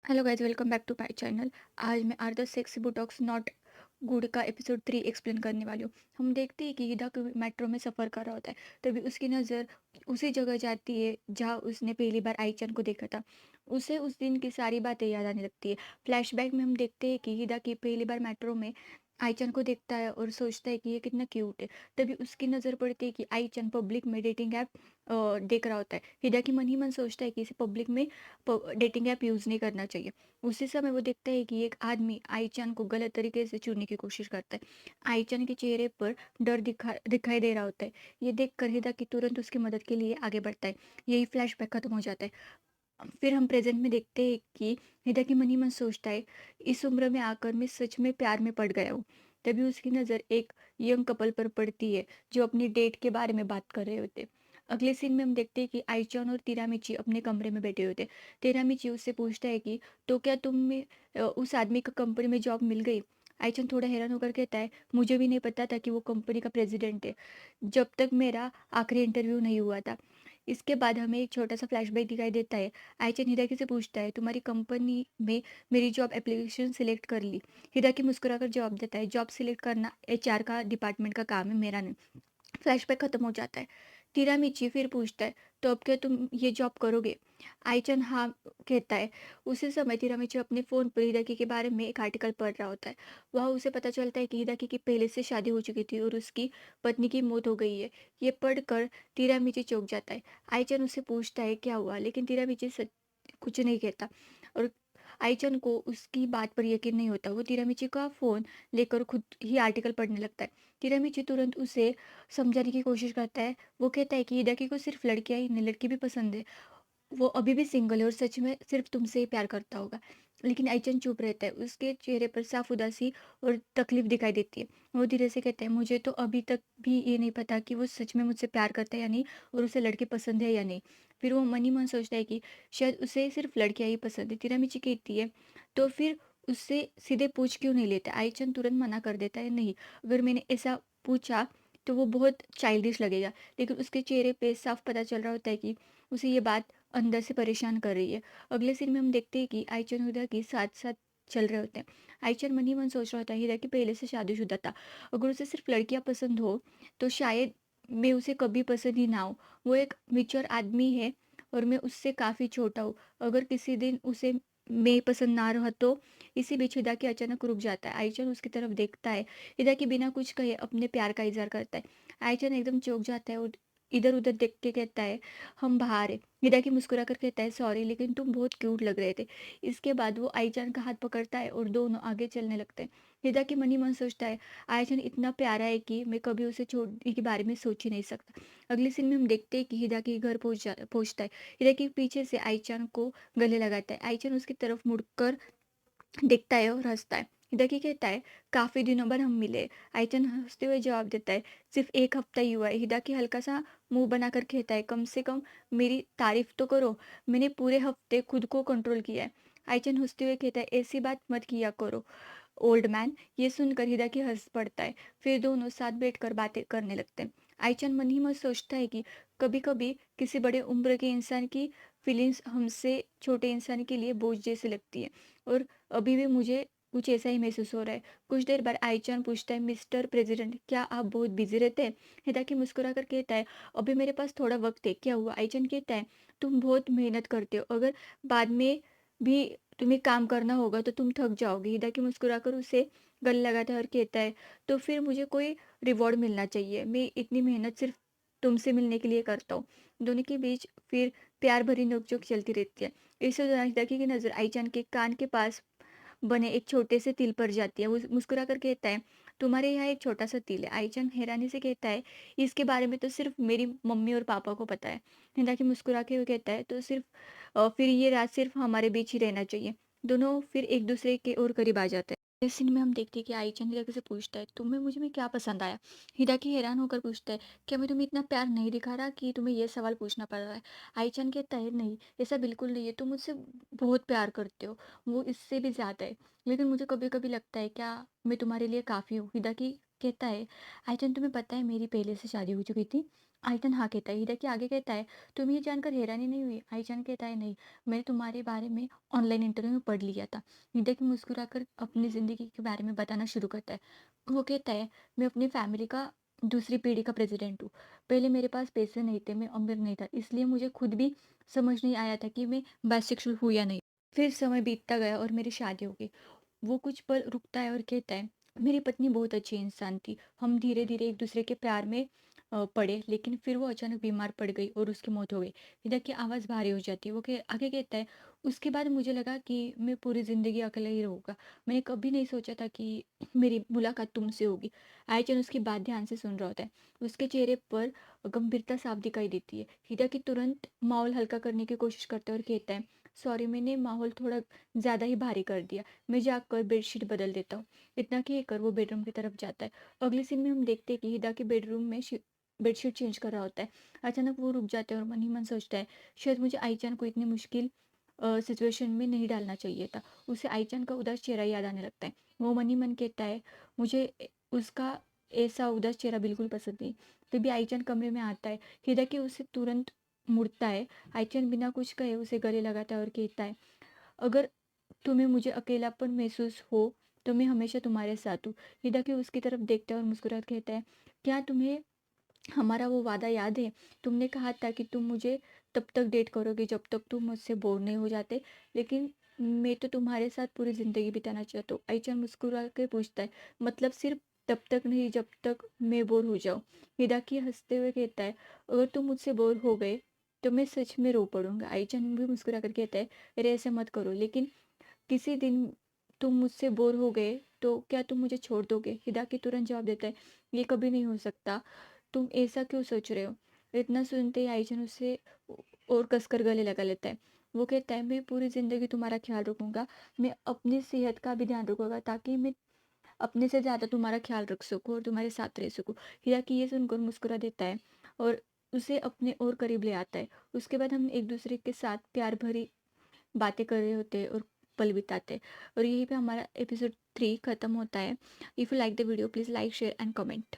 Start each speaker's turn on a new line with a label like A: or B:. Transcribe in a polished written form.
A: Hello guys, welcome back to my channel. आज मैं are the sex botox not good का episode 3 explain करने वाली हूँ। हम देखते हैं कि ईदा मेट्रो में सफ़र कर रहा होता है, तभी उसकी नज़र उसी जगह जाती है जहाँ उसने पहली बार आईचन को देखा था। उसे उस दिन की सारी बातें याद आने लगती है। फ्लैशबैक में हम देखते हैं कि ईदा की पहली बार मेट्रो में आईचन को देखता है और सोचता है कि ये कितना क्यूट है। तभी उसकी नज़र पड़ती है कि आईचन पब्लिक में डेटिंग ऐप देख रहा होता है। हिदा की मन ही मन सोचता है कि इसे पब्लिक में डेटिंग ऐप यूज़ नहीं करना चाहिए। उसी समय वो देखता है कि एक आदमी आईचन को गलत तरीके से चुनने की कोशिश करता है। आईचन के चेहरे पर डर दिखाई दे रहा होता है। ये देखकर हिदा की तुरंत उसकी मदद के लिए आगे बढ़ता है। यही फ्लैशबैक खत्म हो जाता है। फिर हम प्रेजेंट में देखते हैं कि निदा की मन ही मन सोचता है, इस उम्र में आकर मैं सच में प्यार में पड़ गया हूँ। तभी उसकी नज़र एक यंग कपल पर पड़ती है जो अपनी डेट के बारे में बात कर रहे होते हैं। अगले सीन में हम देखते हैं कि आईचॉन और तिरामिची अपने कमरे में बैठे होते हैं। तिरामिची उससे पूछता है कि तो क्या उस आदमी को कंपनी में जॉब मिल गई। आईचन थोड़ा हैरान होकर कहता है, मुझे भी नहीं पता था कि वो कंपनी का प्रेसिडेंट है, जब तक मेरा आखिरी इंटरव्यू नहीं हुआ था। इसके बाद हमें एक छोटा सा फ्लैशबैक दिखाई देता है। आईचन हिराकी से पूछता है, तुम्हारी कंपनी में मेरी जॉब एप्लीकेशन सिलेक्ट कर ली। हिराकी मुस्कुराकर जवाब देता है, जॉब सिलेक्ट करना एचआर का डिपार्टमेंट का काम है, मेरा नहीं। फ्लैशबैक खत्म हो जाता है। तिरामिची फिर पूछता है, तो अब क्या तुम ये जॉब करोगे। आईचन हाँ कहता है। उसी समय तिरामिची अपने फोन पर हिदाकी के बारे में एक आर्टिकल पढ़ रहा होता है। वह उसे पता चलता है कि हिदाकी की पहले से शादी हो चुकी थी और उसकी पत्नी की मौत हो गई है। ये पढ़कर तिरामिची चौंक जाता है। आईचन उससे पूछता है क्या हुआ, लेकिन तिरामिची सच कुछ नहीं कहता। और आईचन को उसकी बात पर यकीन नहीं होता। वो तिरामिची का फोन लेकर खुद ही आर्टिकल पढ़ने लगता है। तिरामिची तुरंत उसे समझाने की कोशिश करता है। वो कहता है कि हिदाकी को सिर्फ लड़कियां ही नहीं, लड़की भी पसंद है। वो अभी भी सिंगल है और सच में सिर्फ तुमसे ही प्यार करता होगा। लेकिन आईचन चुप रहता है। उसके चेहरे पर साफ उदासी और तकलीफ दिखाई देती है। वो धीरे से कहता है, मुझे तो अभी तक भी ये नहीं पता कि वो सच में मुझसे प्यार करता है या नहीं, और उसे लड़के पसंद है या नहीं। फिर वो मन ही मन सोचता है कि शायद उसे सिर्फ लड़कियां ही पसंद है। तिरामिची कहती है, तो फिर उससे सीधे पूछ क्यों नहीं लेता। आईचन तुरंत मना कर देता है, नहीं, अगर मैंने ऐसा पूछा तो वो बहुत चाइल्डिश लगेगा। लेकिन उसके चेहरे पे साफ पता चल रहा होता है कि उसे ये बात अंदर से परेशान कर रही है। अगले सीन में हम देखते हैं कि आईचन और हिदा के साथ साथ चल रहे होते हैं। आईचन मन ही मन सोच रहा होता है, हिदा की पहले से शादीशुदा था, अगर उसे सिर्फ लड़कियां पसंद हो तो शायद मैं उसे कभी पसंद ही ना हो। वो एक मेच्योर आदमी है और मैं उससे काफ़ी छोटा हूँ। अगर किसी दिन उसे मैं पसंद ना रहा तो। इसी बीच हिदा के अचानक रुक जाता है। आईचन उसकी तरफ देखता है। हिदा के बिना कुछ कहे अपने प्यार का इजहार करता है। आईचन एकदम चौंक जाता है और इधर उधर देख के कहता है, हम बाहर है। निदा की मुस्कुराकर कहता है, सॉरी लेकिन तुम बहुत क्यूट लग रहे थे। इसके बाद वो आईचान का हाथ पकड़ता है और दोनों आगे चलने लगते हैं। निदा की मन ही मन सोचता है, आईचान इतना प्यारा है कि मैं कभी उसे छोड़ने के बारे में सोच ही नहीं सकता। अगले सीन में हम देखते हैं कि हिदा के घर पहुंचता है। हिदा के पीछे से आईचान को गले लगाता है। आईचान उसकी तरफ मुड़कर देखता है और हंसता है। हिदाकी कहता है, काफी दिनों बाद हम मिले। आइचन हंसते हुए जवाब देता है, सिर्फ एक हफ्ता ही हुआ है। हिदाकी हल्का सा मुंह बनाकर कहता है, कम से कम मेरी तारीफ तो करो, मैंने पूरे हफ्ते खुद को कंट्रोल किया है। आइचन हंसते हुए कहता है, ऐसी बात मत किया करो ओल्ड मैन। ये सुनकर हिदाकी हंस पड़ता है। फिर दोनों साथ बैठकर बातें करने लगते हैं। आइचन मन ही मन सोचता है कि कभी कभी किसी बड़े उम्र के इंसान की फीलिंग्स हमसे छोटे इंसान के लिए बोझ जैसी लगती है, और अभी भी मुझे कुछ ऐसा ही महसूस हो रहा है। कुछ देर बाद आईचान पूछता है, मिस्टर प्रेसिडेंट क्या आप बहुत बिजी रहते हैं। हिदाकी मुस्कुराकर कहता है, अभी मेरे पास थोड़ा वक्त है, क्या हुआ। आईचान कहता है, तुम बहुत मेहनत करते हो, अगर बाद में भी तुम्हें काम करना होगा तो तुम थक जाओगे। हिदाकी मुस्कुराकर उसे गले लगाता है और कहता है, तो फिर मुझे कोई रिवॉर्ड मिलना चाहिए, मैं इतनी मेहनत सिर्फ तुमसे मिलने के लिए करता हूँ। दोनों के बीच फिर प्यार भरी नोकझोंक चलती रहती है। इस दौरान हिदाकी की नजर आईचान के कान के पास बने एक छोटे से तिल पर जाती है। वो मुस्कुरा कर कहता है, तुम्हारे यहाँ एक छोटा सा तिल है। आईचंद हैरानी से कहता है, इसके बारे में तो सिर्फ मेरी मम्मी और पापा को पता है। हिंदाकी मुस्कुरा के हुए कहता है, तो फिर ये रात सिर्फ हमारे बीच ही रहना चाहिए। दोनों फिर एक दूसरे के और करीब आ जाते हैं। इस सीन में हम देखते हैं कि आईचंद हिदाकी से पूछता है, तुम्हें मुझ में क्या पसंद आया। हिदाकी हैरान होकर पूछता है, क्या मैं तुम्हें इतना प्यार नहीं दिखा रहा कि तुम्हें यह सवाल पूछना पड़ रहा है। आईचंद कहता है, नहीं, ऐसा बिल्कुल नहीं है, तुम मुझसे बहुत प्यार करते हो, वो इससे भी ज्यादा है। लेकिन मुझे कभी-कभी लगता है, क्या मैं तुम्हारे लिए काफ़ी हूँ? हिदाकी कहता है, आयचन तुम्हें पता है मेरी पहले से शादी हो चुकी थी। आईचन हाँ कहता है, हिदा की आगे कहता है, तुम्हें ये जानकर हैरानी नहीं हुई? आईचन कहता है, नहीं, मैंने तुम्हारे बारे में ऑनलाइन इंटरव्यू में पढ़ लिया था। हिदा की मुस्कुराकर अपनी ज़िंदगी के बारे में बताना शुरू करता है। वो कहता है, मैं अपनी फैमिली का दूसरी पीढ़ी का प्रेसिडेंट हूँ। पहले मेरे पास पैसे नहीं थे, मैं अमीर नहीं था, इसलिए मुझे खुद भी समझ नहीं आया था कि मैं बाइसेक्सुअल हूँ या नहीं। फिर समय बीतता गया और मेरी शादी हो गई। वो कुछ पल रुकता है और कहता है, मेरी पत्नी बहुत अच्छी इंसान थी। हम धीरे धीरे एक दूसरे के प्यार में पड़े, लेकिन फिर वो अचानक बीमार पड़ गई और उसकी मौत हो गई। हिदा की आवाज़ भारी हो जाती है। आगे कहता है, उसके बाद मुझे लगा कि मैं पूरी ज़िंदगी अकेला ही रहूँगा। मैंने कभी नहीं सोचा था कि मेरी मुलाकात तुमसे होगी। आयचन उसकी बात ध्यान से सुन रहा होता है। उसके चेहरे पर गंभीरता साफ दिखाई देती है। हिदा की तुरंत माहौल हल्का करने की कोशिश करता है और कहता है, सॉरी, मैंने माहौल थोड़ा ज़्यादा ही भारी कर दिया। मैं जाकर बेडशीट बदल देता हूँ। इतना कहकर वो बेडरूम की तरफ जाता है। अगले सीन में हम देखते हैं कि हिदा के बेडरूम में बेडशीट चेंज कर रहा होता है। अचानक वो रुक जाता है और मन ही मन सोचता है, शायद मुझे आईचान को इतनी मुश्किल सिचुएशन में नहीं डालना चाहिए था। उसे आईचान का उदास चेहरा याद आने लगता है। वो मन ही मन कहता है, मुझे उसका ऐसा उदास चेहरा बिल्कुल पसंद नहीं। तभी आईचान कमरे में आता है। हिदा के उसे तुरंत मुड़ता है। आईचान बिना कुछ कहे उसे गले लगाता है और कहता है, अगर तुम्हें मुझे अकेलापन महसूस हो तो मैं हमेशा तुम्हारे साथ हूँ। हिदाकी उसकी तरफ देखता है और मुस्कुराकर कहता है, क्या तुम्हें हमारा वो वादा याद है? तुमने कहा था कि तुम मुझे तब तक डेट करोगे जब तक तुम मुझसे बोर नहीं हो जाते, लेकिन मैं तो तुम्हारे साथ पूरी ज़िंदगी बिताना चाहता हूँ। आईचन मुस्कुरा के पूछता है, मतलब सिर्फ तब तक नहीं जब तक मैं बोर हो जाऊँ? हिदाकी हंसते हुए कहता है, अगर तुम मुझसे बोर हो गए तो मैं सच में रो पड़ूंगा। आईचन भी मुस्कुरा कर कहता है, अरे ऐसा मत करो, लेकिन किसी दिन तुम मुझसे बोर हो गए तो क्या तुम मुझे छोड़ दोगे? हिदाकी तुरंत जवाब देता है, ये कभी नहीं हो सकता, तुम ऐसा क्यों सोच रहे हो? इतना सुनते ही आईजन उसे और कसकर गले लगा लेता है। वो कहता है, मैं पूरी ज़िंदगी तुम्हारा ख्याल रखूंगा। मैं अपनी सेहत का भी ध्यान रखूंगा ताकि मैं अपने से ज़्यादा तुम्हारा ख्याल रख सकूं और तुम्हारे साथ रह सकूं। हिराकी ये सुनकर मुस्कुरा देता है और उसे अपने और करीब ले आता है। उसके बाद हम एक दूसरे के साथ प्यार भरी बातें कर रहे होते हैं और पल बिताते हैं। और यहीं पे हमारा एपिसोड 3 खत्म होता है। If you like the video, please like, share and comment.